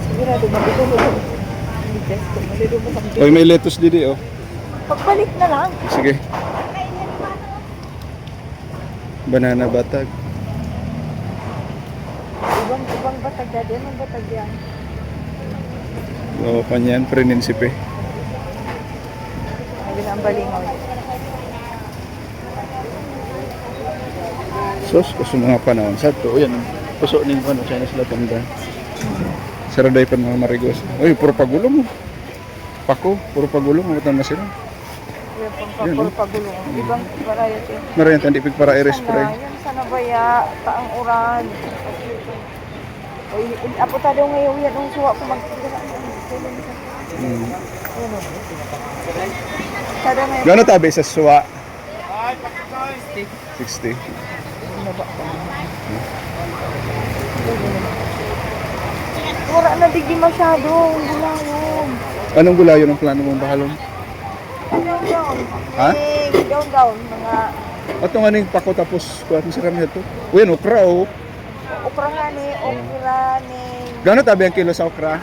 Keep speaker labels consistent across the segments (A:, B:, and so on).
A: sigurado matutulog. Bigas ko, malulubos ang
B: Oy, may lettuce didi oh.
A: Pagbalik na lang.
B: Sige. Banana batag.
A: Ibang batag dyan. Anong batag yan?
B: O, kanyan, Prinsipe.
A: Ayun ang balingaw.
B: Sos, gusto mga panahon. Sa to, yan. Puso ni ano, Chinese latanda. Saraday pa mga marigos. Uy, puro pagulong mo. Pako, puro pagulong. Matan na sila.
A: Yan pang puro pagulong. Ibang variety.
B: Marayan, tandi pig para i-respray.
A: Sana, yan sana ba ya? Taang uran. Uy, apo tayo ngayon yan. Nung suwa ko Sada ngayon.
B: Gano'n tabi sa suwa? 60.
A: Wala na digi masyado. Gulayon.
B: Anong gulayo ng plano mong bahalon?
A: Down.
B: Ha?
A: Down. Mga
B: Ato nga ning pako tapos kuha mo siram nito. Uy, ano, okra oh.
A: okra nga ni. Okra ni.
B: Gano'n tabi ang kilo sa okra?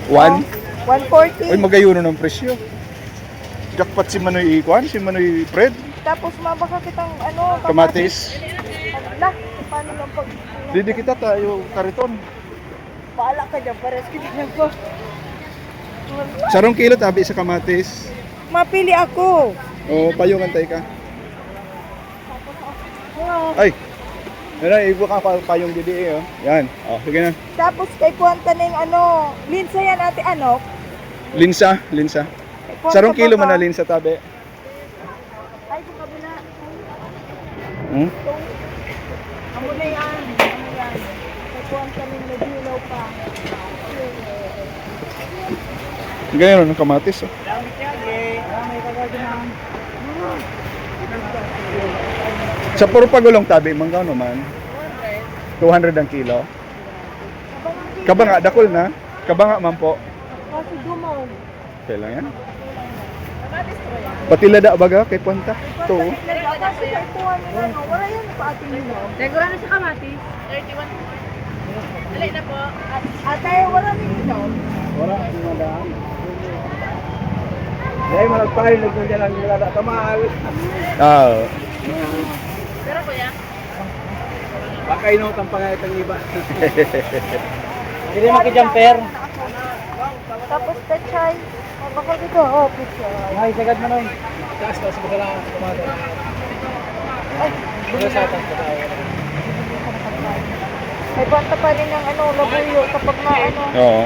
B: One?
A: 140.
B: Uy, magayuno ng presyo. Jackpot si Manoy Ikuan, si Manoy Fred.
A: Tapos mabaka kitang ano.
B: Kamatis.
A: Lah, paano lang pag...
B: Didi kita tayo kariton.
A: Paala ka dyan, pares kita dyan po.
B: Sarong kilo tabi sa kamatis.
A: Mapili ako.
B: O payungan tayo ka.
A: Oh.
B: Ay. Meron ibo ka payong didi oh. Yan. Oh, sige na.
A: Tapos kay Kuwanta ng ano, linsa yan ate ano?
B: Linsa.
A: Kay Kuwanta
B: Sarong kilo
A: ba
B: man
A: ba?
B: na linsa tabi.
A: Ay, sa kabila.
B: Hmm?
A: Amo na yan. Amo yan. Kay Kuwanta ng naghilaw pa.
B: Ganyan ng kamatis oh.
A: May kagaginahan.
B: Sa puro pagulong tabi, manggaw naman. 200 ang kilo. Kabanga, dakol na. Kabanga man po.
A: Kasi dumaw.
B: Kailan yan? Patila da baga kay Puanta. To.
A: Kasi kay Kuwanta nila, no? Wala yan pa ating nila.
C: Negura na sa kamatis. 31. Dali na po.
A: Ate, wala nila.
B: Wala, hindi madaan. Dahil malagpahin, nagpunta lang nila na kamal. Oo.
C: Pero kuya,
B: Baka inutang pa nga itang iba.
A: Hindi makijumper. Tapos pechay. Baka dito, oh, pechay.
B: Ay, sagad mo nun. Taas, baka lang kumagal.
A: Ay,
B: Baka sa atas ka tayo.
A: may banta pa rin ng ano, labuyo kapag na ano.
B: Oo.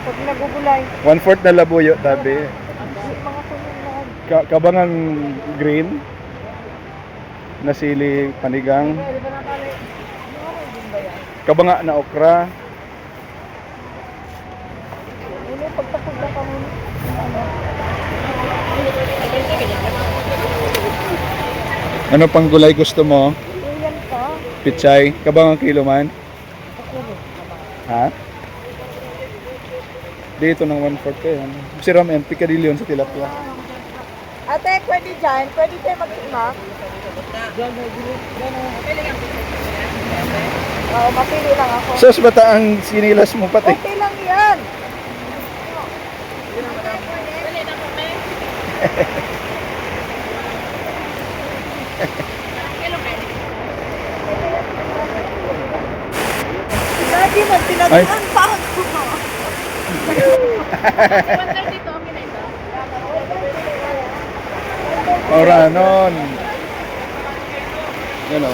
A: Pag nagugulay.
B: 1/4 na labuyo, tabi.
A: Mga kunyang lahat.
B: Kabangang green. Nasili panigang. Kabanga na okra.
A: Ano, pagtapog na kami.
B: Ano pang gulay gusto mo?
A: Yan pa.
B: Pichay. Kabangang kilo man. Ha? Dito ng 1/4 yan. Siram yan, pikadilyon sa tilapia.
A: Ate, pwede dyan? Pwede tayo mag-imak? Oo, mapili lang ako.
B: Sos bata ang sinilas mo pati.
A: Okay lang yan. Lagi man tinaguan pa ako.
C: 130 to, okay na ito.
B: Ora nun. Yan o.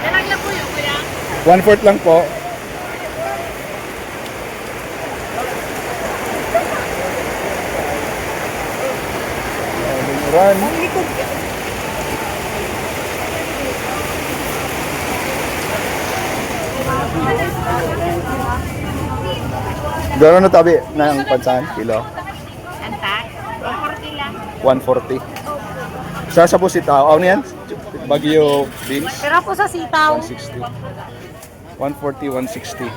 C: Yan lang po yun, kuya.
B: 1/4 lang po. Run.
A: Ang likod.
B: Gano'n na tabi ng pansan? Kilo?
C: Anta? 140 lang.
B: 140. Sa po si tao. Ano yan? Baguio beans?
C: Pero po sa sitaw.
B: 160. 140, 160.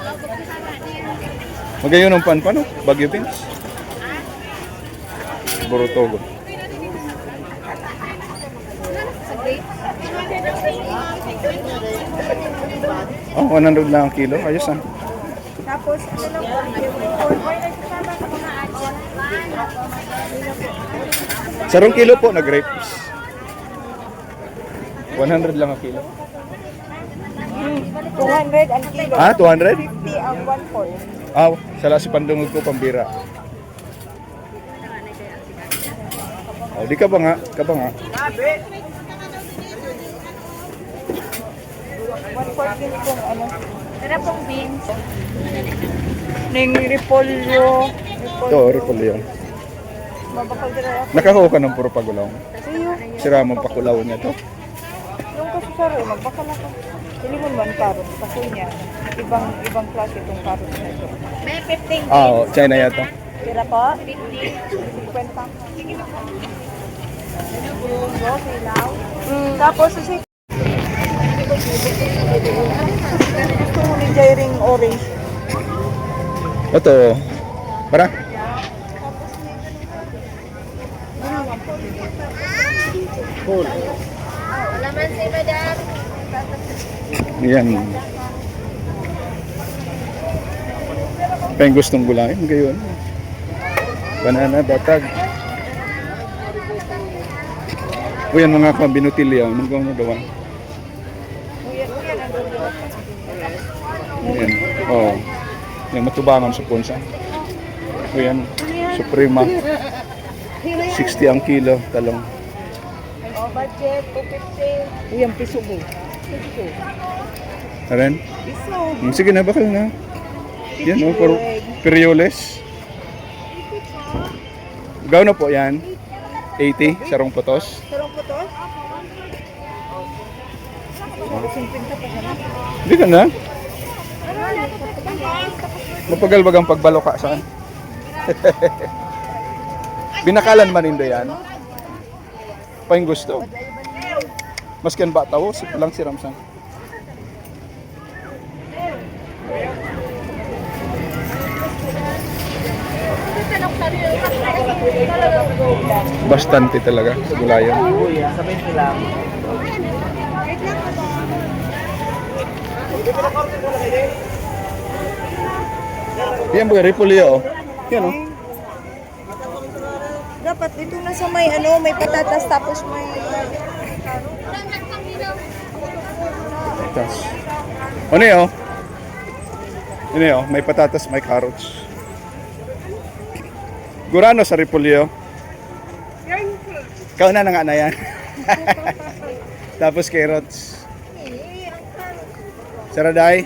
B: Magayon ang pan, paano? Baguio Beans? Borotogo. Oh, 100 lang ang kilo. Ayos ah.
A: Tapos, ano lang po, nagsasama sa mga atin.
B: Sarong kilo po na grapes. 100 lang ang kilo.
A: 200 ang kilo.
B: Ah, 200?
A: 50 ang 1/4.
B: Ah, sala si pandungog ko pambira. Oh, di ka ba nga?
A: 1/4 din pong ano.
C: Tara pong beans.
A: Ning repolyo.
B: Ito, repolyo yun.
A: Mabakal dira ako.
B: Nakakuha ka ng puro pagulaw.
A: Siyo.
B: Sira mong pakulaw niya to.
A: Yung kasusaro, magbakal ako. Hindi mo man karot. Kasi niya, ibang klase itong karot na ito.
C: May 15.
B: Ah, oh, China yata.
A: Tira po?
C: 50.
A: 50. Tapos, kasi gusto mo ni Jairing orange.
B: Ito. Para?
C: Wala man si madam.
B: Yan. Pa yung gustong gulayin, gayon. Banana, batag. O yan mga binutilya, magkano daw. Yan. Oh. Yan matubangan sa punsa. O yan. Suprema. 60 ang kilo, talong.
A: O, budget, 250. Uy, ang piso mo. Piso.
B: Aren?
A: Piso.
B: Sige na, bakal na. Yan, oh, perioles. Gawin na po yan. 80, sarong potos.
A: Sarong po to? 50 pa siya.
B: Hindi ka na. Mapagalbag ang pagbaloka saan? Binakalan man nindo yan. Pa yung gusto. Maskin ba tao, lang si Ramsan. Bastante talaga sa gulayan. Yan ba repolyo? Yan oh.
A: Dapat dito na sa may ano, may patatas tapos may
B: Patatas. Ano yun? Ano yun? May patatas, may carrots. Gurano sa repolyo? Ikaw na nga na yan. Tapos carrots. Saraday.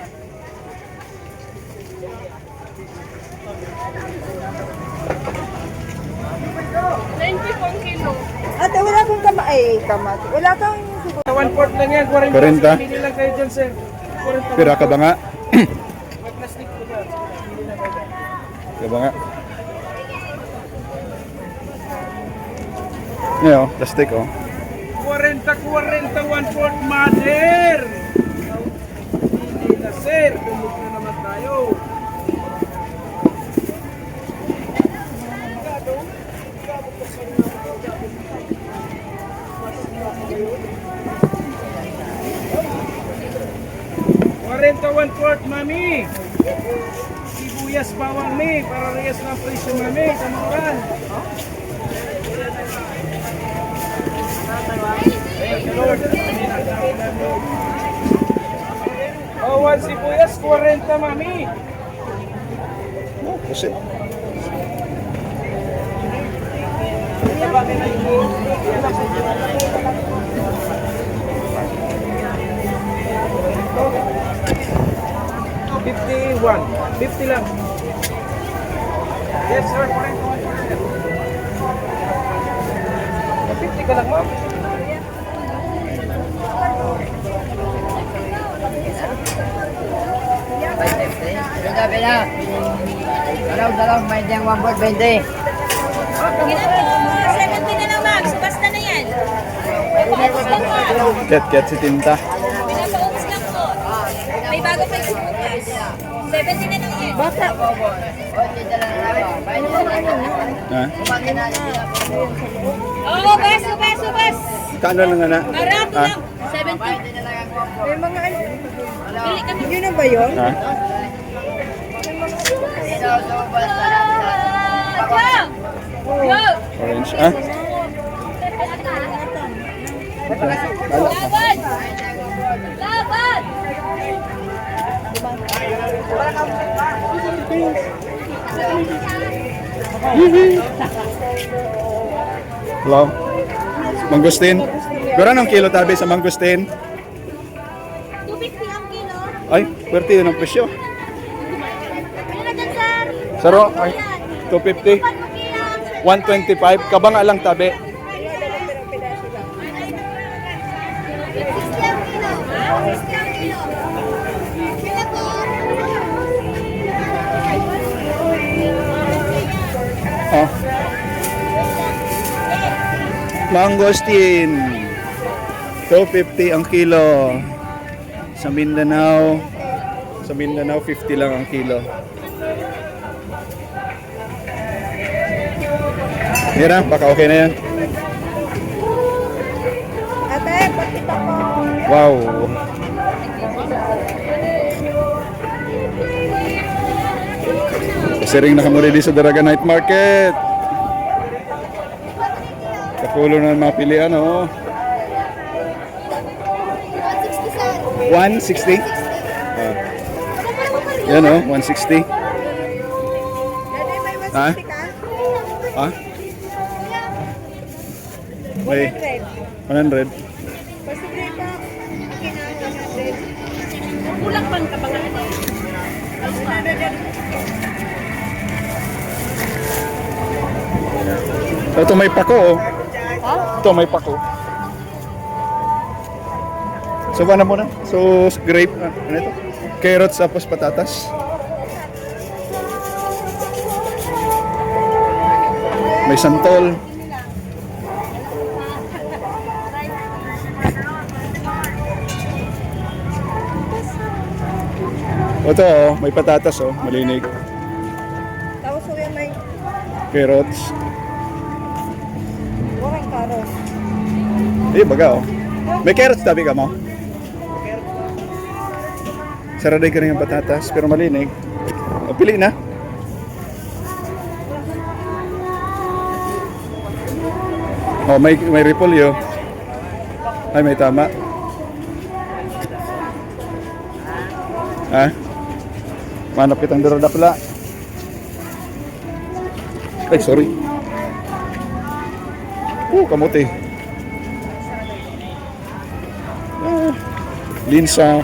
A: Ate, wala kang kamati. Wala kang siguro.
D: 1/4 lang yan, 40.
B: 40.
D: Pili lang kayo dyan, sir. 40.
B: Pira ka ba nga?
D: May plastic po dyan. Pili lang kayo dyan.
B: Ka ba nga? Yan oh, plastic oh.
D: 40, 1/4, mother! Pili na, sir. Dumog na naman tayo. Renta 1/4, mami. Sibuyas bawang mi, para reyes ng presyo mami, kamuran. Bawang sibuyas 40 mami.
B: Oh, kasi.
D: $51. 50 lang. Yes, sir. 50 ka lang, ma'am.
E: Sabi na. Dalaw, may diyang 1/4, 20.
C: 70 na lang, Max. Basta na yan. Pinapaubos lang po.
B: Ket si tinta.
C: Pinapaubos lang po. May bago pa yung bukas. 70 na lang yan.
A: Bata.
B: Ha?
C: Oh, bes, bes, bes.
B: Kano lang nga na?
C: Marami
B: Ha?
C: lang. 70.
A: May mga ano. Yun na ba yun?
B: Ha?
C: Yo!
B: Orange. Ah?
C: Laban! Laban!
B: Hello? Mangustin? Gura ng kilo tabi sa mangustin?
C: 250 ang kilo.
B: Ay, pwerte yun ang presyo.
C: Ano na dyan, sir?
B: Saro, ay, 250. 125. Kabanga lang tabi.
C: 60 ang kilo. 60 ang kilo. Kila po.
B: Oh. Mangosteen. 250 ang kilo. Sa Mindanao. Sa Mindanao, 50 lang ang kilo. Mira, baka okay na yan.
A: Ate, pakita ko.
B: Wow. Kasi rin nakamuli di sa Daraga Night Market. Kapulo na mga pilian, oh. 160? Ah. Yan, oh, 160.
A: Dede, may
B: Ha?
A: 160 ka?
B: Ah? May 100.
A: Posible pa. Kina 100.
C: Kulang pang kapangaan.
B: Ito may pako, oh. Ito may pako. So, ano muna? So, grape, ano ito? Carrots tapos patatas. May santol. Ito, oh, may patatas, oh, malinig.
A: Tapos so yan may
B: Carrots.
A: warang karos.
B: Baga, oh. May carrots tabi ka mo? Saraday ka rin yung patatas, pero malinig. O, pili na. Oh, may repolyo. Ay, may tama. Ha? Manap kitang daradapla. Ay, sorry. Kamote. Linsa.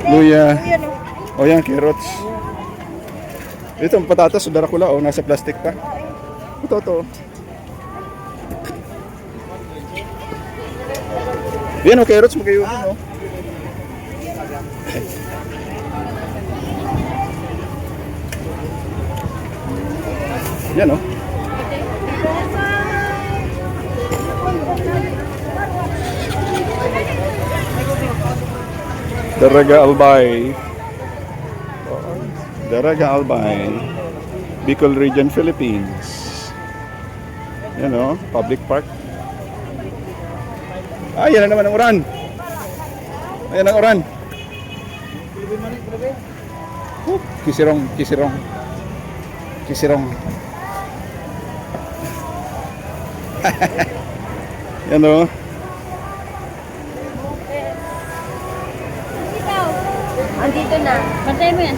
B: Luya.
A: Yan o.
B: O yan, carrots. Ito, ang patatas, sudara ko lang. O, nasa plastic pa. Ito. Yan o, carrots, magayon o. Yan o. Daraga Albay. Daraga Albay. Bicol Region, Philippines. Yan o, public park. Yan na naman ang uran. Ayan ang uran. Kisirong. Yan o.
C: Andito na. Bantay mo yan.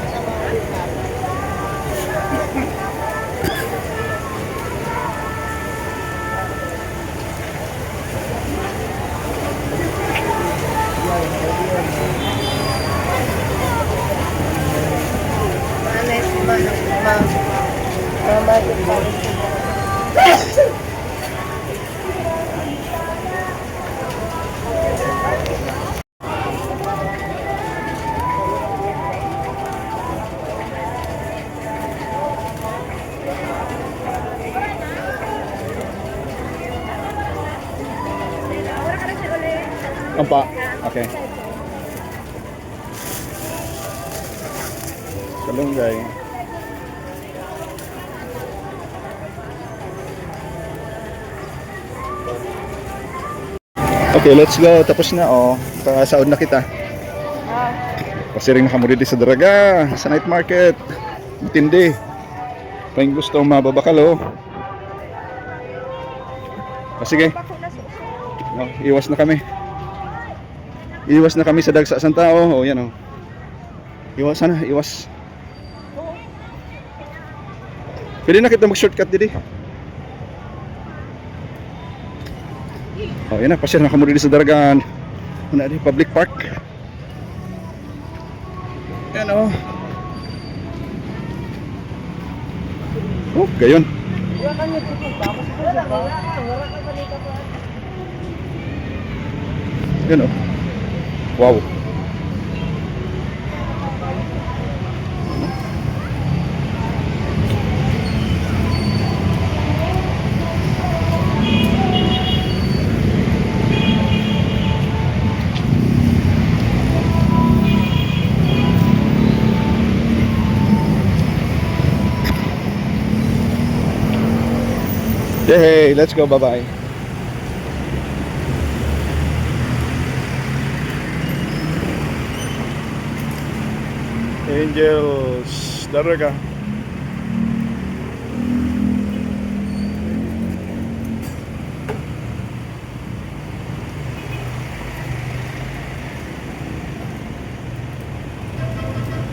B: Ampa. Okay. So Kalunggay. Okay, let's go. Tapos na, oh. Kasaod na kita.
A: Ah,
B: Pasiring na kamo dito sa Daraga, sa night market. Matindi. Kung gusto mababakal, oh. Sige.
A: bako na sa uso.
B: Oh, iwas na kami. Iwas na kami sa dagsa sang tao. Oh, yan, oh. Iwas na, iwas. Pwede na kita mag-shortcut dito. Oh, yan na, pasyal na kamo dito sa Daragan. Muna di public park. Yan, oh. Oh, gayon.
A: Wala ka niya dito ba? Mas po ba? Wala ka ba dito ba?
B: Yan, oh. Wow. Hey, let's go. Bye-bye. Angels, Daraga.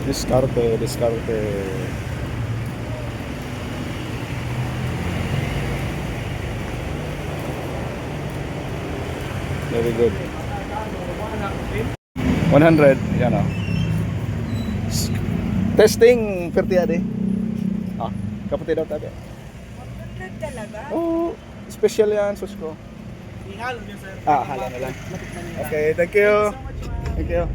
B: Descarte, descarte. Very good. 100, yan o. Testing, pertiade. Ah, kapatid daw tabi.
A: Talaga?
B: Oh, special yan, sus ko.
D: Ihalo niyo, sir.
B: Ah, hala na lang. Okay, thank you. Thank you.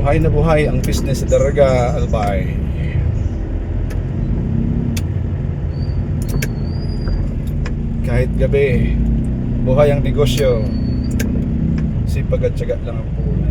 B: Buhay na buhay ang business sa Daraga, Albay. Kahit gabi, buhay ang negosyo. Sipag at tiyaga lang ang puhunan.